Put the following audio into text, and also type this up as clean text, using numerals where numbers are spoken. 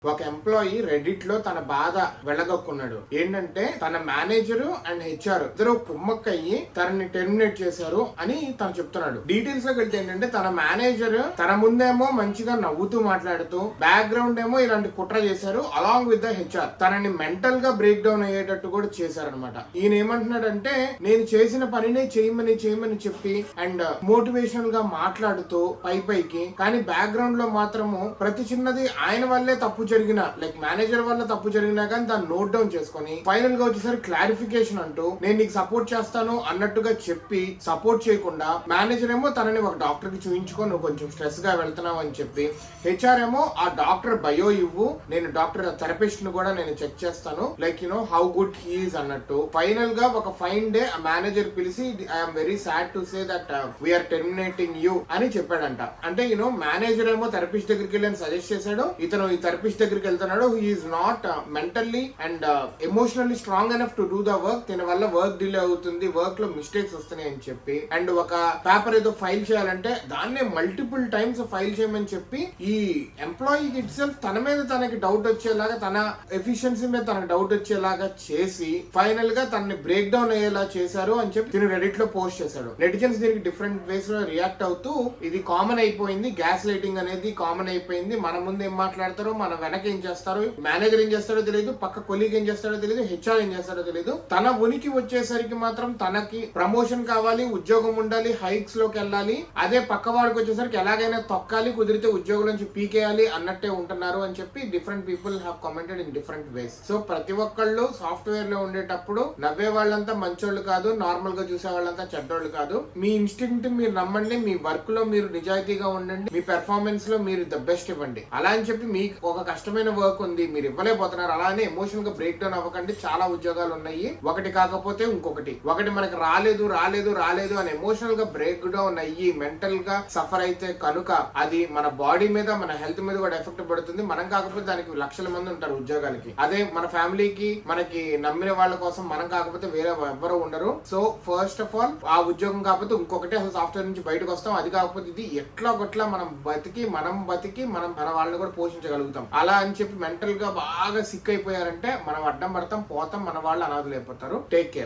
ఒక employee Reddit లో తన బాధ వెళ్ళగొక్కున్నాడు. ఏంటంటే తన మేనేజర్ అండ్ హెచ్ఆర్ ఇద్దరు కుమ్మక్కయ్యి తనని టెర్మినేట్ చేశారు అని తను చెప్తున్నాడు. డీటెయిల్స్ లోకి వెళ్తే ఏంటంటే తన మేనేజర్ తన ముందేమో మంచిగా నవ్వుతూ మాట్లాడుతూ బ్యాక్గ్రౌండ్ ఏమో ఇలాంటి కుట్ర చేశారు. అలాంగ్ విత్ ద హెచ్ఆర్ తనని మెంటల్ గా బ్రేక్ డౌన్ అయ్యేటట్టు కూడా చేశారనమాట. ఈయన ఏమంటున్నాడంటే నేను చేసిన పనినే చేయమని చెప్పి అండ్ మోటివేషనల్ గా మాట్లాడుతూ పైకి కానీ బ్యాక్గ్రౌండ్ లో మాత్రము ప్రతి చిన్నది ఆయన వల్లే తప్పు జరిగిన లైక్ మేనేజర్ వల్ల తప్పు జరిగినా కానీ దాన్ని నోట్ డౌన్ చేసుకుని ఫైనల్ గా వచ్చేసరి క్లారిఫికేషన్ అంటూ నేను నీకు సపోర్ట్ చేస్తాను అన్నట్టుగా చెప్పి సపోర్ట్ చేయకుండా మేనేజర్ ఏమో తనని ఒక డాక్టర్ కి చూయించుకో నువ్వు కొంచెం స్ట్రెస్ గా వెళ్తున్నావు అని చెప్పి హెచ్ఆర్ ఏమో ఆ డాక్టర్ బయో ఇవ్వు నేను డాక్టర్ థెరపిస్ట్ ను కూడా నేను చెక్ చేస్తాను లైక్ హౌ గుడ్ హీఈస్ అన్నట్టు ఫైనల్ గా ఒక ఫైన్ డే ఆ మేనేజర్ పిలిచి I'm very sad to say that we're terminating you అని చెప్పాడంట. అంటే మేనేజర్ ఏమో థెరపిస్ట్ దగ్గరికి వెళ్ళి సజెస్ట్ చేశాడు. ఇతను ఈ థెరపిస్ట్ దగ్గరికి వెళ్తున్నాడు. He's not mentally and emotionally strong enough to do the work. దీని వల్ల వర్క్ డిలే అవుతుంది, వర్క్ లో మిస్టేక్స్ వస్తున్నాయి అని చెప్పి అండ్ ఒక పేపర్ ఏదో ఫైల్ చేయాలంటే దాన్నే మల్టిపుల్ టైమ్స్ ఫైల్ చేయమని చెప్పి ఈ ఎంప్లాయీకి ఇట్ సెల్ఫ్ తన మీద తనకి డౌట్ వచ్చేలాగా తన ఎఫిషియన్సీ మీద తనకు డౌట్ వచ్చేలాగా చేసి ఫైనల్ గా తనని బ్రేక్ డౌన్ అయ్యేలా చేశారు అని చెప్పి తిను రెడిట్ లో పోస్ట్ చేశాడు. నెటిజన్స్ దీనికి డిఫరెంట్ వేస్ లో రియాక్ట్ అవుతూ ఇది కామన్ అయిపోయింది, గ్యాస్ లైటింగ్ అనేది కామన్ అయిపోయింది. మన ముందు ఏం మాట్లాడతారో మన వెనక ఏం చేస్తారు, మేనేజర్ ఏం చేస్తాడో తెలియదు, పక్క కొలీగ్ ఏం చేస్తాడో తెలియదు, హెచ్ఆర్ ఏం చేస్తాడో తెలియదు. తన ఉనికి వచ్చేసరికి మాత్రం తనకి ప్రమోషన్ కావాలి, ఉద్యోగం ఉండాలి, హైక్స్ లోకి వెళ్ళాలి. అదే పక్క వాడికి వచ్చేసరికి ఎలాగైనా తొక్కాలి, కుదిరితే ఉద్యోగం నుంచి పీకేయాలి అన్నట్టే ఉంటున్నారు అని చెప్పి different people have commented in different ways. So ప్రతి ఒక్కళ్ళు సాఫ్ట్వేర్ లో ఉండేటప్పుడు నవ్వే వాళ్ళంతా మంచోళ్ళు కాదు, నార్మల్ గా చూసే వాళ్ళంతా చెడ్డోళ్ళు కాదు. మీ ఇన్స్టింక్ట్ మీరు నమ్మండి, మీ వర్క్ లో మీరు నిజాయితీగా ఉండండి, మీ పెర్ఫార్మెన్స్ లో మీరు ద బెస్ట్ ఇవ్వండి. అలా అని చెప్పి మీకు ఒక కష్టమైన వర్క్ ఉంది మీరు ఇవ్వలేకపోతున్నారు అలానే ఎమోషనల్ గా బ్రేక్ డౌన్ అవ్వకండి. చాలా ఉద్యోగాలు ఉన్నాయి, ఒకటి కాకపోతే ఇంకొకటి, ఒకటి మనకి రాలేదు అని ఎమోషనల్ గా బ్రేక్ డౌన్ అయ్యి మెంటల్ గా సఫర్ అయితే కనుక అది మన బాడీ మీద మన హెల్త్ మీద కూడా ఎఫెక్ట్ పడుతుంది. మనం కాకపోతే దానికి లక్షల మంది ఉంటారు ఉద్యోగాలకి. అదే మన ఫ్యామిలీకి మనకి నమ్మిన వాళ్ళ కోసం మనం కాకపోతే వేరే ఎవ్వరూ ఉండరు. సో ఫస్ట్ ఆఫ్ ఆల్ ఆ ఉద్యోగం కాకపోతే ఇంకొకటి అసలు సాఫ్ట్వేర్ నుంచి బయటకు వస్తాం, అది కాకపోతే ఇది ఎట్లా గొట్లా మనం బతికి మన వాళ్ళని కూడా పోషించగలుగుతాం. అలా అని చెప్పి మెంటల్ గా బాగా సిక్ అయిపోయారంటే మనం అడ్డం పడతాం, పోతాం, మన వాళ్ళు అనాథలు అయిపోతారు. Take care.